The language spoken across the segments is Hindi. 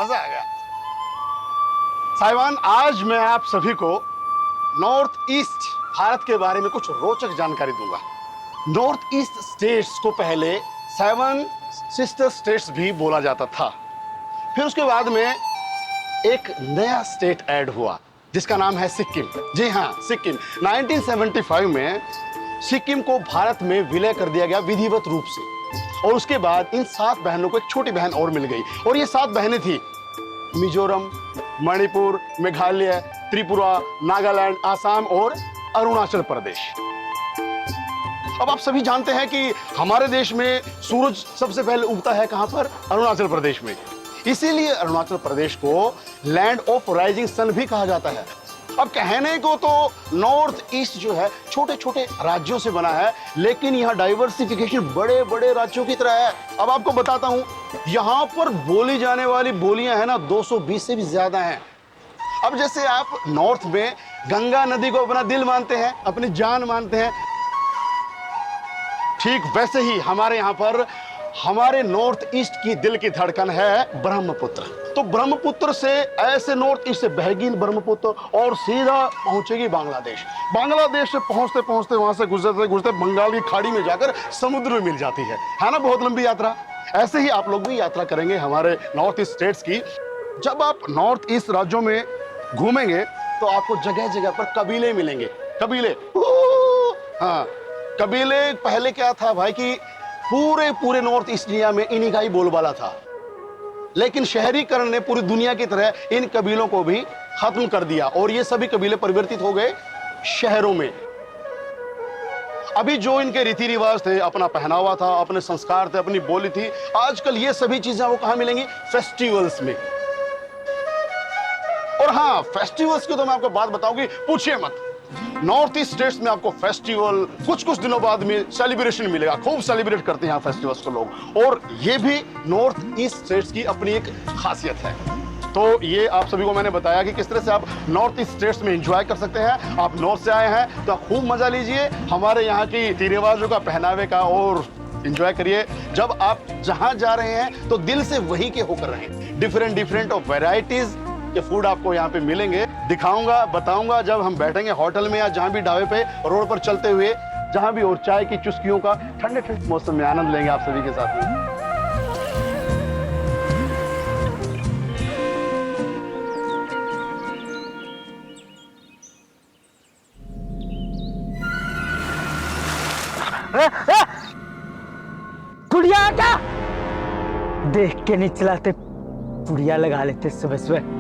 मजा आ गया। साहिबान, आज मैं आप सभी को नॉर्थ ईस्ट भारत के बारे में कुछ रोचक जानकारी दूंगा। नॉर्थ ईस्ट स्टेट्स को पहले 7 सिस्टर स्टेट्स भी बोला जाता था। फिर उसके बाद में एक नया स्टेट ऐड हुआ जिसका नाम है सिक्किम। जी हाँ, सिक्किम। 1975 में सिक्किम को भारत में विलय कर दिया गया विधिवत रूप से। और उसके बाद इन 7 बहनों को एक छोटी बहन और मिल गई, और ये 7 बहनें थी मिजोरम, मणिपुर, मेघालय, त्रिपुरा, नागालैंड, आसाम और अरुणाचल प्रदेश। अब आप सभी जानते हैं कि हमारे देश में सूरज सबसे पहले उगता है कहां पर? अरुणाचल प्रदेश में। इसीलिए अरुणाचल प्रदेश को लैंड ऑफ राइजिंग सन भी कहा जाता है। अब कहने को तो नॉर्थ ईस्ट जो है छोटे छोटे राज्यों से बना है, लेकिन यहाँ डाइवर्सिफिकेशन बड़े बड़े राज्यों की तरह है। अब आपको बताता हूं, यहाँ पर बोली जाने वाली बोलियां है ना 220 से भी ज्यादा हैं। अब जैसे आप नॉर्थ में गंगा नदी को अपना दिल मानते हैं, अपनी जान मानते हैं, ठीक वैसे ही हमारे यहाँ पर हमारे नॉर्थ ईस्ट की दिल की धड़कन है ब्रह्मपुत्र। तो ब्रह्मपुत्र से ऐसे नॉर्थ ईस्ट से बहेगी ब्रह्मपुत्र और सीधा पहुंचेगी बांग्लादेश। बांग्लादेश से पहुंचते पहुंचते वहां से गुजरते गुजरते बंगाल की खाड़ी में जाकर समुद्र में मिल जाती है ना? बहुत लंबी यात्रा। ऐसे ही आप लोग भी यात्रा करेंगे हमारे नॉर्थ ईस्ट स्टेट्स की। जब आप नॉर्थ ईस्ट राज्यों में घूमेंगे तो आपको जगह जगह पर कबीले मिलेंगे। कबीले, हाँ, कबीले पहले क्या था भाई कि पूरे नॉर्थ ईस्ट इंडिया में इन्हीं का ही बोलबाला था, लेकिन शहरीकरण ने पूरी दुनिया की तरह इन कबीलों को भी खत्म कर दिया और ये सभी कबीले परिवर्तित हो गए शहरों में। अभी जो इनके रीति रिवाज थे, अपना पहनावा था, अपने संस्कार थे, अपनी बोली थी, आजकल ये सभी चीजें वो कहां मिलेंगी? फेस्टिवल्स में। और हाँ, फेस्टिवल्स की तो मैं आपको बात बताऊंगी, पूछिए मत। नॉर्थ ईस्ट स्टेट्स में आपको फेस्टिवल कुछ दिनों बाद में सेलिब्रेशन मिलेगा। खूब सेलिब्रेट करते हैं यहाँ फेस्टिवल्स को लोग, और ये भी नॉर्थ ईस्ट स्टेट्स की अपनी एक खासियत है। तो ये आप सभी को मैंने बताया कि किस तरह से आप नॉर्थ ईस्ट स्टेट्स में एंजॉय कर सकते हैं। आप नॉर्थ से आए हैं तो खूब मजा लीजिए हमारे यहाँ की रीति रिवाजों का, पहनावे का, और एंजॉय करिए। जब आप जहां जा रहे हैं तो दिल से वहीं के होकर रहें। डिफरेंट ऑफ वेराइटीज के फूड आपको यहाँ पे मिलेंगे, दिखाऊंगा, बताऊंगा जब हम बैठेंगे होटल में या जहां भी ढाबे पे, रोड पर चलते हुए जहां भी, और चाय की चुस्कियों का ठंडे ठंडे मौसम में आनंद लेंगे आप सभी के साथ में। पुड़िया आटा देख के नहीं चलाते, पुड़िया लगा लेते सुबह सुबह।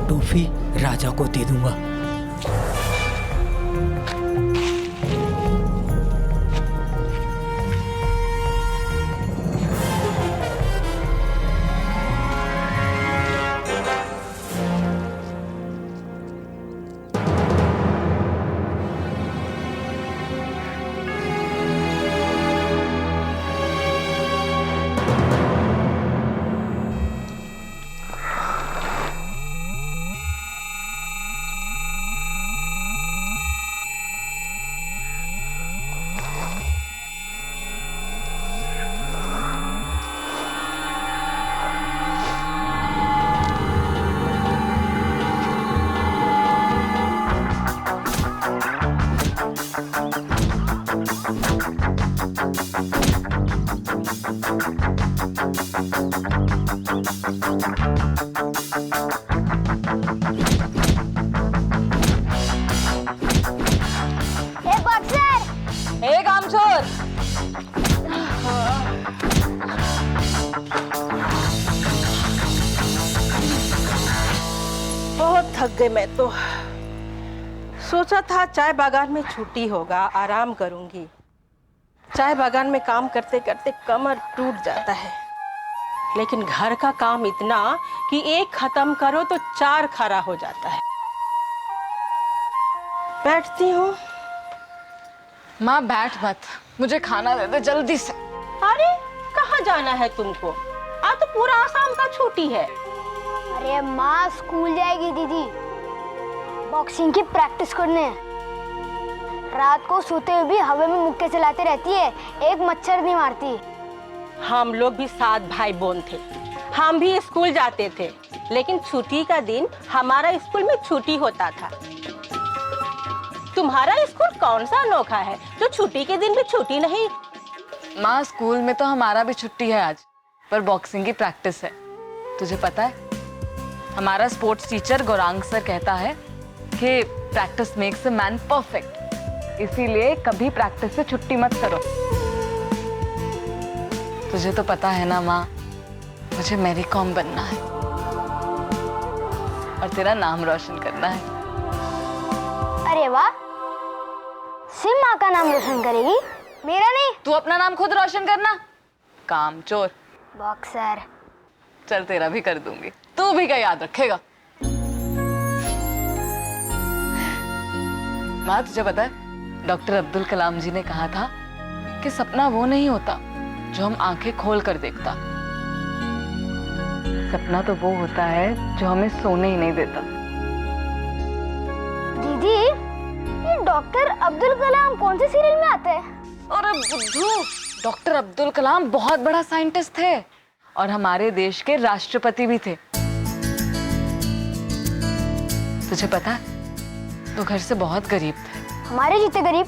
टॉफी राजा को दे दूंगा। बहुत थक गई मैं तो। सोचा था चाय बागान में छुट्टी होगा, आराम करूंगी। चाय बागान में काम करते करते कमर टूट जाता है, लेकिन घर का काम इतना कि एक खत्म करो तो 4 खड़ा हो जाता है। बैठती हूँ। माँ बैठ मत, मुझे खाना दे दे जल्दी से। अरे कहाँ जाना है तुमको? आज तो पूरा आसाम का छुट्टी है। अरे माँ स्कूल जाएगी दीदी, बॉक्सिंग की प्रैक्टिस करने। रात को सोते हुए भी हवा में मुक्के चलाते रहती है, एक मच्छर नहीं मारती। हम लोग भी 7 भाई बहन थे, हम भी स्कूल जाते थे, लेकिन छुट्टी का दिन हमारा स्कूल में छुट्टी होता था। तुम्हारा स्कूल कौन सा अनोखा है जो छुट्टी के दिन भी छुट्टी नहीं? माँ स्कूल में तो हमारा भी छुट्टी है आज, पर बॉक्सिंग की प्रैक्टिस है। तुझे पता है, हमारा स्पोर्ट्स टीचर गौरांग सर कहता है कि practice makes a man perfect, इसीलिए कभी प्रैक्टिस से छुट्टी मत करो। तुझे तो पता है ना माँ, मुझे मैरी कॉम बनना है और तेरा नाम रोशन करना है। अरे वाह, सिम माँ का नाम रोशन करेगी, मेरा नहीं। तू अपना नाम खुद रोशन करना, कामचोर। बॉक्सर। चल तेरा भी कर दूंगी, तू भी क्या याद रखेगा। माँ तुझे पता है, डॉक्टर अब्दुल कलाम जी ने कहा था कि सपना वो नहीं होता जो हम आंखें खोल कर देखता, सपना तो वो होता है जो हमें सोने ही नहीं देता। दीदी, ये डॉक्टर अब्दुल कलाम कौन से सीरियल में आते हैं? और बुद्धू, डॉक्टर अब्दुल कलाम बहुत बड़ा साइंटिस्ट थे और हमारे देश के राष्ट्रपति भी थे। तुझे पता है, वो घर से बहुत गरीब थे। हमारे जितने गरीब?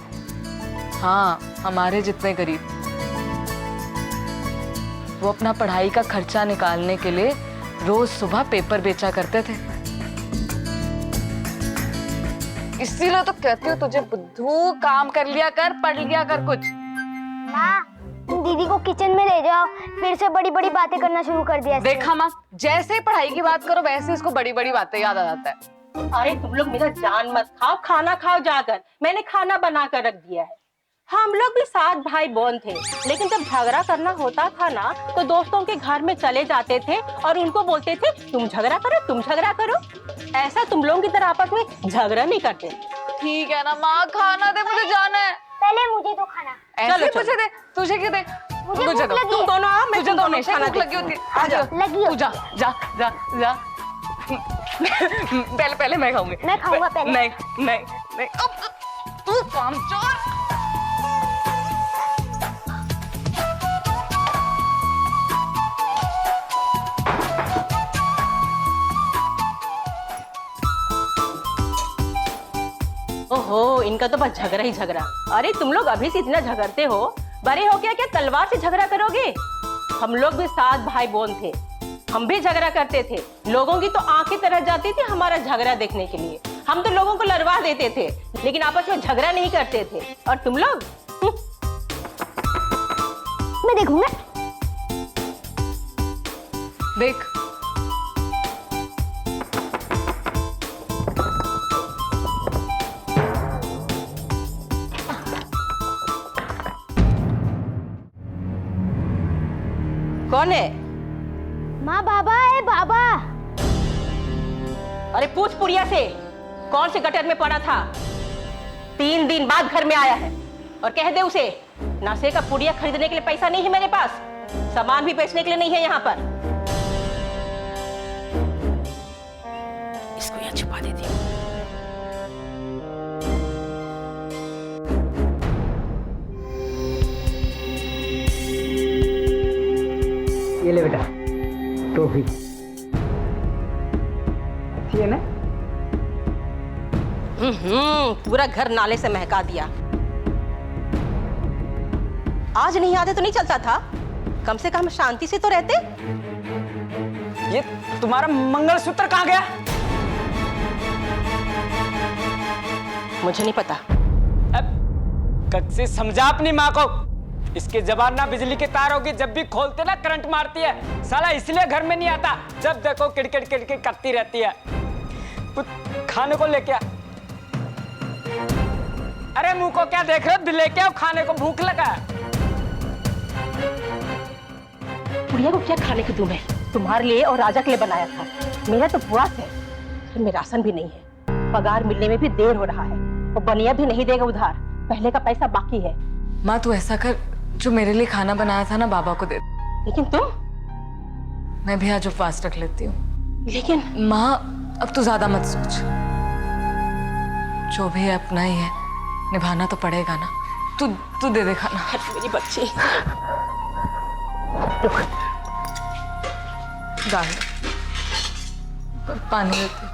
हाँ, हमारे जितने गरीब। वो अपना पढ़ाई का खर्चा निकालने के लिए रोज सुबह पेपर बेचा करते थे। इसीलिए तो कहती हूँ तुझे, बुद्धू काम कर लिया कर, पढ़ लिया कर कुछ। माँ, तुम दीदी को किचन में ले जाओ, फिर से बड़ी बड़ी बातें करना शुरू कर दिया। देखा माँ, जैसे ही पढ़ाई की बात करो वैसे इसको बड़ी बड़ी बातें याद आ जाता है। अरे तुम लोग मेरा जान मत खाओ, खाना खाओ जाकर, मैंने खाना बना कर रख दिया है। हम लोग भी 7 भाई बहन थे, लेकिन जब झगड़ा करना होता था ना, तो दोस्तों के घर में चले जाते थे और उनको बोलते थे तुम झगड़ा करो, तुम झगड़ा करो। ऐसा तुम लोगों की तरह आपस में झगड़ा नहीं करते। ठीक है ना माँ, खाना दे, मुझे जाना है। पहले मुझे तो खाना। ऐसे मुझे दे, तुझे क्यों दे? मुझे तुझे भूख दो। लगी। तुम दोनों आओ, मैं तुझे तुम तो दोनों हमेशा खाना भूख लगी होती है। आ जाओ। लगी हो। तू जा जा जा जा। पहले मैं खाऊंगी। मैं खाऊंगा पहले। नहीं नहीं नहीं, तू कामचोर। ओहो, इनका तो बस झगड़ा ही झगड़ा। अरे तुम लोग अभी से इतना झगड़ते हो, बड़े हो क्या तलवार से झगड़ा करोगे? हम लोग भी 7 भाई बहन थे, हम भी झगड़ा करते थे। लोगों की तो आंखें तरस जाती थी हमारा झगड़ा देखने के लिए। हम तो लोगों को लड़वा देते थे, लेकिन आपस में झगड़ा नहीं करते थे। और तुम लोग मैं देखूंगा। देख, कौन है? माँ, बाबा है, बाबा। अरे पूछ पुड़िया से, कौन से गटर में पड़ा था? 3 दिन बाद घर में आया है, और कह दे उसे नासे का पुड़िया खरीदने के लिए पैसा नहीं है मेरे पास, सामान भी बेचने के लिए नहीं है यहाँ पर। इसको यहाँ छुपा देती हूँ। ये ले बेटा, टॉफी अच्छी है ना? पूरा घर नाले से महका दिया। आज नहीं आते तो नहीं चलता था, कम से कम शांति से तो रहते। ये तुम्हारा मंगलसूत्र कहाँ गया? मुझे नहीं पता। अब कद से समझा अपनी माँ को, इसके जबान ना बिजली के तार होगी, जब भी खोलते ना करंट मारती है। साला इसलिए घर में नहीं आता, जब देखो किड़किड़ किड़किड़ करती रहती है। कुछ खाने को लेके आ। अरे मुंह को क्या देख रहे हो, लेके आओ खाने को, भूख लगा है। पुड़िया को क्या खाने को दूं मैं? तुम्हारे लिए और राजा के लिए बनाया था। मेरा तो उपवास है, घर में राशन भी नहीं है, पगार मिलने में भी देर हो रहा है, और बनिया भी नहीं देगा उधार, पहले का पैसा बाकी है। माँ तू ऐसा कर, जो मेरे लिए खाना बनाया था ना बाबा को दे। लेकिन तुम? मैं भी आज उपवास रख लेती हूँ। लेकिन माँ अब तू ज्यादा मत सोच, जो भी है अपना ही है, निभाना तो पड़ेगा ना। तू तू दे दे खाना। हट मेरी बच्ची। डाल पानी देती।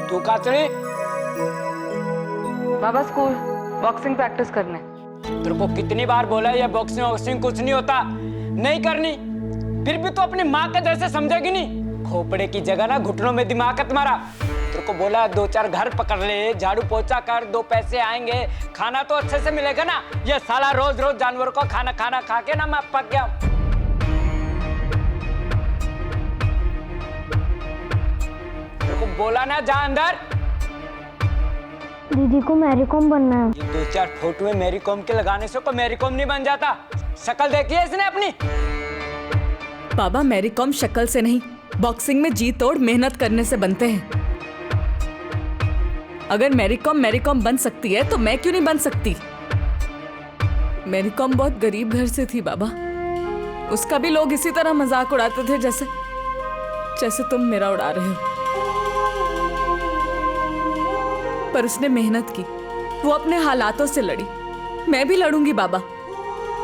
तू कहाँ चली? बाबा स्कूल बॉक्सिंग प्रैक्टिस करने। तेरे को कितनी बार बोला ये बॉक्सिंग वॉक्सिंग कुछ नहीं होता, नहीं करनी, फिर भी तो अपनी माँ के जैसे समझेगी नहीं। खोपड़े की जगह ना घुटनों में दिमाग है तुम्हारा। तेरे को बोला 2-4 घर पकड़ ले, झाड़ू पोछा कर, 2 पैसे आएंगे, खाना तो अच्छे से मिलेगा ना। ये साला रोज रोज जानवर को खाना खाना खा के ना मैं पक गया। तेरे को बोला ना जा अंदर। दीदी को मैरी कॉम बनना है। ये 2-4 फोटो मैरी कॉम के लगाने से को मैरी कॉम नहीं बन जाता। शक्ल देखी है इसने अपनी? बाबा मैरी कॉम शक्ल से नहीं, बॉक्सिंग में जी तोड़ मेहनत करने से बनते हैं। अगर मैरी कॉम बन सकती है तो मैं क्यों नहीं बन सकती? मैरी कॉम बहुत गरीब घर से थी बाबा, उसका भी लोग इसी तरह मजाक उड़ाते थे जैसे जैसे तुम मेरा उड़ा रहे हो। पर उसने मेहनत की, वो अपने हालातों से लड़ी। मैं भी लड़ूंगी बाबा,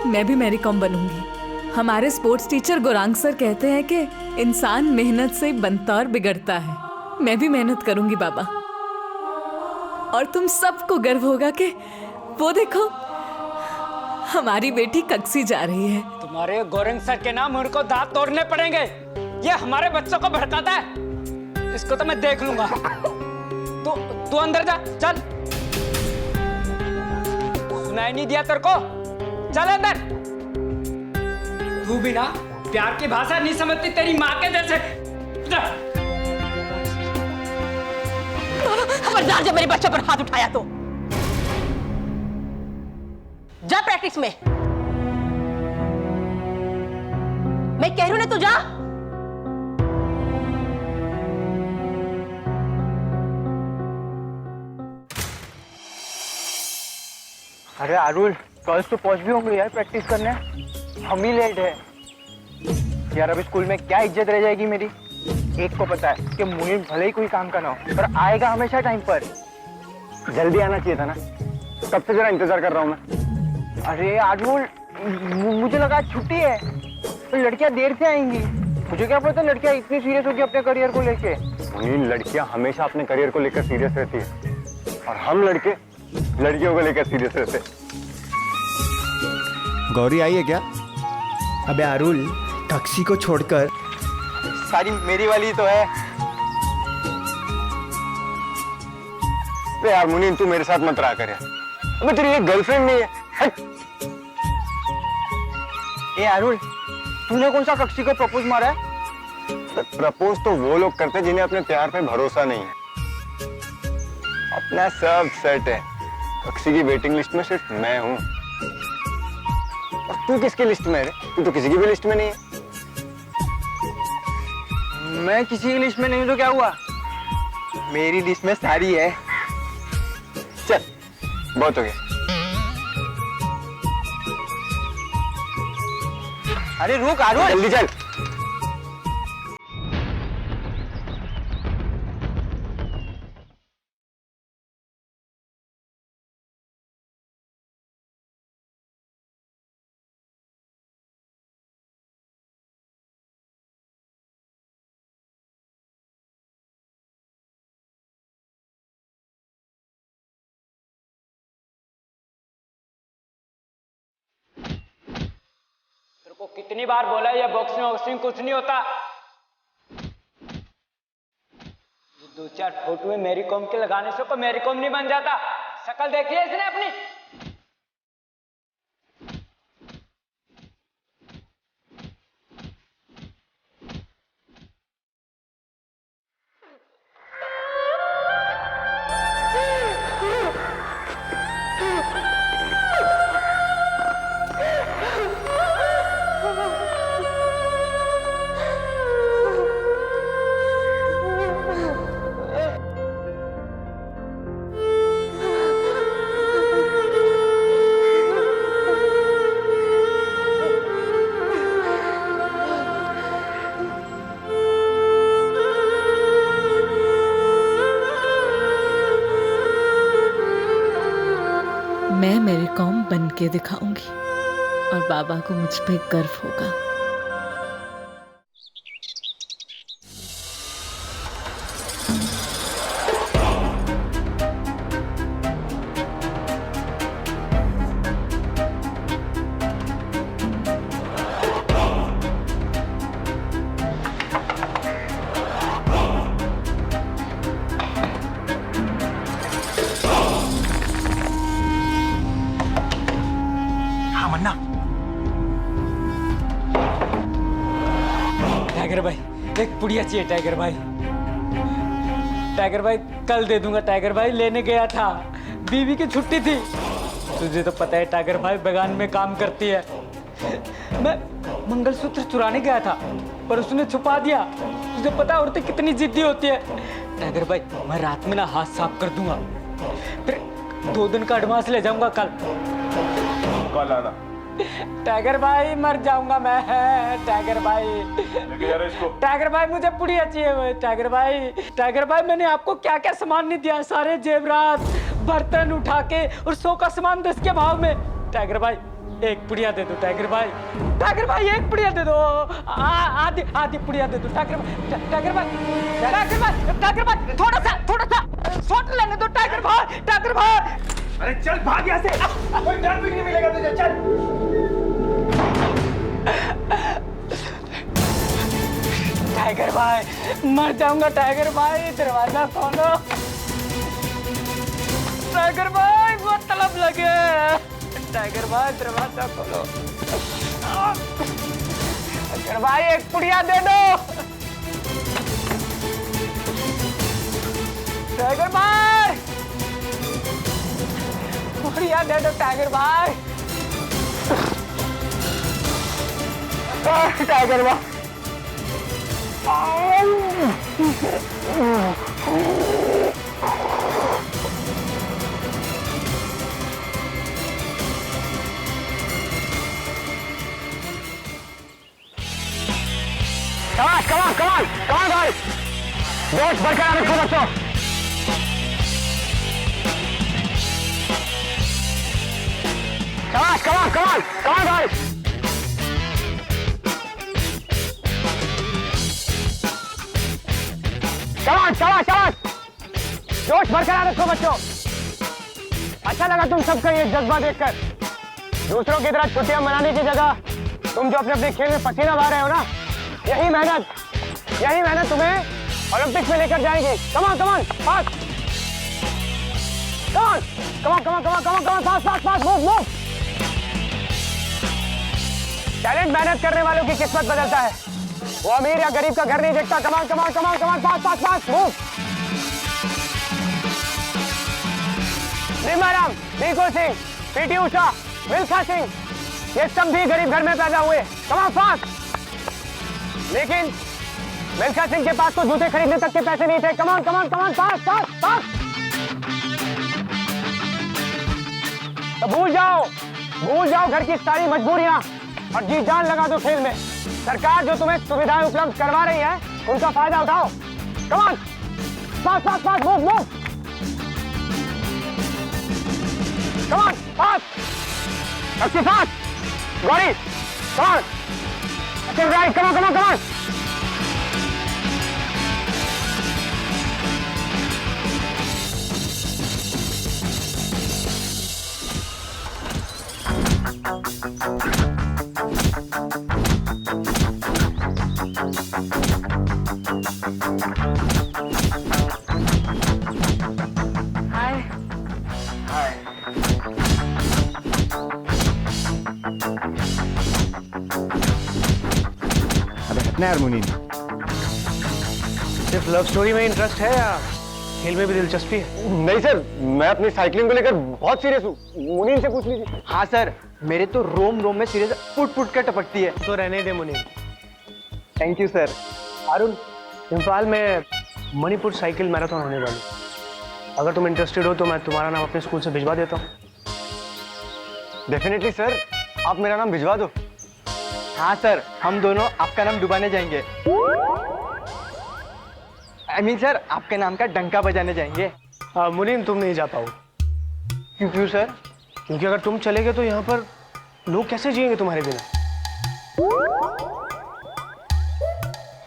मैं भी मैरी कॉम बनूंगी। हमारे स्पोर्ट्स टीचर गौरांग सर कहते हैं कि इंसान मेहनत से बनता और बिगड़ता है। मैं भी मेहनत करूंगी बाबा, और तुम सबको गर्व होगा कि वो देखो हमारी बेटी कक्सी जा रही है। तुम्हारे गौरंग सर के नाम उनको दांत तोड़ने पड़ेंगे। ये हमारे बच्चों को भड़काता है, इसको तो मैं देख लूंगा। तू अंदर जा, चल। सुनाई नहीं दिया तेरे को? चल अंदर। तू भी ना प्यार की भाषा नहीं समझती, तेरी माँ के जैसे। खबरदार जब मेरे बच्चों पर हाथ उठाया तो जा प्रैक्टिस में। मैं कह रही हूं ना, तू जा। अरे अरुल, गर्ल्स तो पहुंच भी होंगे यार प्रैक्टिस करने। हम ही लेट है यार। अभी स्कूल में क्या इज्जत रह जाएगी मेरी। एक को पता है कि मुनीर भले ही कोई काम का ना हो, पर आएगा हमेशा टाइम पर। जल्दी आना चाहिए था ना, कब से जरा इंतजार कर रहा हूँ मैं। अरे अरुल, मुझे लगा छुट्टी है, तो लड़कियां देर से आएंगी। मुझे क्या पता लड़कियां इतनी सीरियस होगी अपने करियर को लेके। मुनीर, लड़कियां हमेशा अपने करियर को लेकर सीरियस रहती है, और हम लड़के लड़कियों को लेकर सीरियस रहते। गौरी आई है क्या? अबे अरुल, टक्सी को छोड़कर सारी मेरी वाली तो है। अरे यार मुनीन, तू मेरे साथ मत रहा कर यार। अबे तेरी एक गर्लफ्रेंड नहीं है? हट। ए अरुल, तूने कौन सा कक्षी को प्रपोज मारा है? प्रपोज तो वो लोग करते हैं जिन्हें अपने प्यार पे भरोसा नहीं है। अपना सब सेट है, कक्षी की वेटिंग लिस्ट में सिर्फ मैं हूँ। और तू किसकी लिस्ट में है? तू तो किसी की भी लिस्ट में नहीं है। मैं किसी की लिस्ट में नहीं हूं तो क्या हुआ? मेरी लिस्ट में सारी है। चल, बहुत हो गया। अरे रुक अरुल, जल्दी चल। तुमको कितनी बार बोला ये बॉक्सिंग वॉक्सिंग कुछ नहीं होता। ये 2-4 फोटो में मेरी कॉम के लगाने से को मेरी कॉम नहीं बन जाता। शक्ल देखी है इसने अपनी। मैं मेरी कॉम बन के दिखाऊंगी और बाबा को मुझ पे गर्व होगा। टाइगर भाई एक पुड़िया चाहिए टाइगर भाई। टाइगर भाई कल दे दूंगा टाइगर भाई, लेने गया था, बीवी की छुट्टी थी। तुझे तो पता है टाइगर भाई बगान में काम करती है। मैं मंगलसूत्र चुराने गया था पर उसने छुपा दिया। तुझे पता है औरतें कितनी जिद्दी होती है। टाइगर भाई मैं रात में ना हाथ साफ कर दूंगा, फिर 2 दिन का एडवांस ले जाऊंगा कल। कल आना टाइगर भाई मर जाऊंगा मैं। टाइगर भाई लेके जा रहे इसको। टाइगर भाई मुझे पुड़िया चाहिए। टाइगर भाई मैंने आपको क्या क्या सामान नहीं दिया, सारे जेवरात बर्तन उठा के और 100 का सामान 10 के भाव में। टाइगर भाई एक पुड़िया दे दो टाइगर भाई। टाइगर भाई एक पुड़िया दे दो, आधी पुड़िया दे दो टाइगर भाई। टाइगर भाई थोड़ा सा शॉट लेने दो टाइगर भाई। अरे चल भाग यहाँ से, कोई डर भी नहीं मिलेगा तुझे। चल टाइगर भाई मर जाऊंगा। टाइगर भाई दरवाजा खोलो। टाइगर भाई बहुत तलब लगे। टाइगर भाई दरवाजा खोलो। टाइगर भाई एक पुड़िया दे दो। टाइगर भाई पुड़िया दे दो टाइगर भाई। टाइगर भाई कमाल गाइस, जोश बरकरार रखो बच्चों। कमाल गाइस। शाबाश जोश बरकरार रखो बच्चों। अच्छा लगा तुम सबका ये जज्बा देखकर। दूसरों की तरह छुट्टियां मनाने की जगह तुम जो अपने अपने खेल में पसीना बहा रहे हो ना, यही मेहनत तुम्हें ओलंपिक्स में लेकर जाएगी। कमान फास्ट मूव। टैलेंट मेहनत करने वालों की किस्मत बदलता है। वो अमीर या गरीब का घर नहीं देखता। कमान फास्ट मूव। भीमाराम, निको सिंह, पीटी उषा, मिल्खा सिंह, ये सब भी गरीब घर में पैदा हुए। Come on fast. लेकिन मिल्खा सिंह के पास तो जूते खरीदने तक के पैसे नहीं थे। Come on fast. तो भूल जाओ घर की सारी मजबूरियां और जी जान लगा दो खेल में। सरकार जो तुम्हें सुविधाएं उपलब्ध करवा रही है उनका फायदा उठाओ। Come on fast move. Come on fast Gauri, come on. Hi. अबे हटना यार मुनीन। सिर्फ लव स्टोरी में इंटरेस्ट है या खेल में भी दिलचस्पी है? नहीं सर, मैं अपनी साइकिलिंग को लेकर बहुत सीरियस हूँ, मुनीन से पूछ लीजिए। हाँ सर, मेरे तो रोम रोम में सीरियस फुट फुट कर टपकती है। तो रहने दे मुनीन। Thank you sir. Arun, Imphal में मणिपुर साइकिल मैराथन होने वाली, अगर तुम इंटरेस्टेड हो तो मैं तुम्हारा नाम अपने स्कूल से भिजवा देता हूँ। डेफिनेटली सर, आप मेरा नाम भिजवा दो। हाँ सर, हम दोनों आपका नाम डुबाने जाएंगे। I mean, सर, आपके नाम का डंका बजाने जाएंगे। मुनीन, तुम नहीं जा पाओगे। क्यों सर? क्योंकि अगर तुम चले गए तो यहाँ पर लोग कैसे जिएंगे तुम्हारे बिना?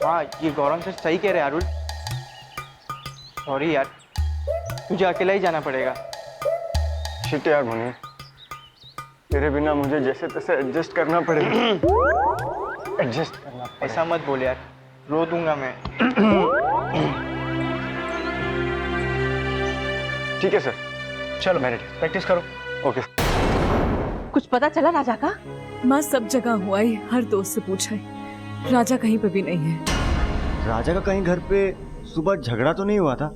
हाँ, ये गौरव सर सही कह रहे हैं अरुण। सॉरी यार, मुझे अकेला ही जाना पड़ेगा। शिट यार मुनीन, तेरे बिना मुझे जैसे तैसे एडजस्ट करना पड़ेगा। एडजस्ट करना पड़ेगा। ऐसा मत बोल यार, रो दूंगा मैं। ठीक है सर, चलो मैरिज प्रैक्टिस करो। ओके। कुछ पता चला राजा का? माँ सब जगह हुआ ही, हर दोस्त से पूछा है, राजा कहीं पे भी नहीं है। राजा का कहीं घर पे सुबह झगड़ा तो नहीं हुआ था?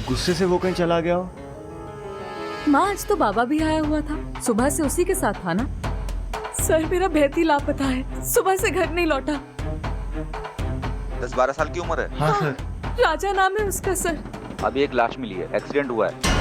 गुस्से से वो कहीं चला गया हो? माँ आज तो बाबा भी आया हुआ था, सुबह से उसी के साथ था ना। सर मेरा बेहती लापता है, सुबह से घर नहीं लौटा। 10-12 साल की उम्र है। हाँ सर। राजा नाम है उसका सर। अभी एक लाश मिली है, एक्सीडेंट हुआ है।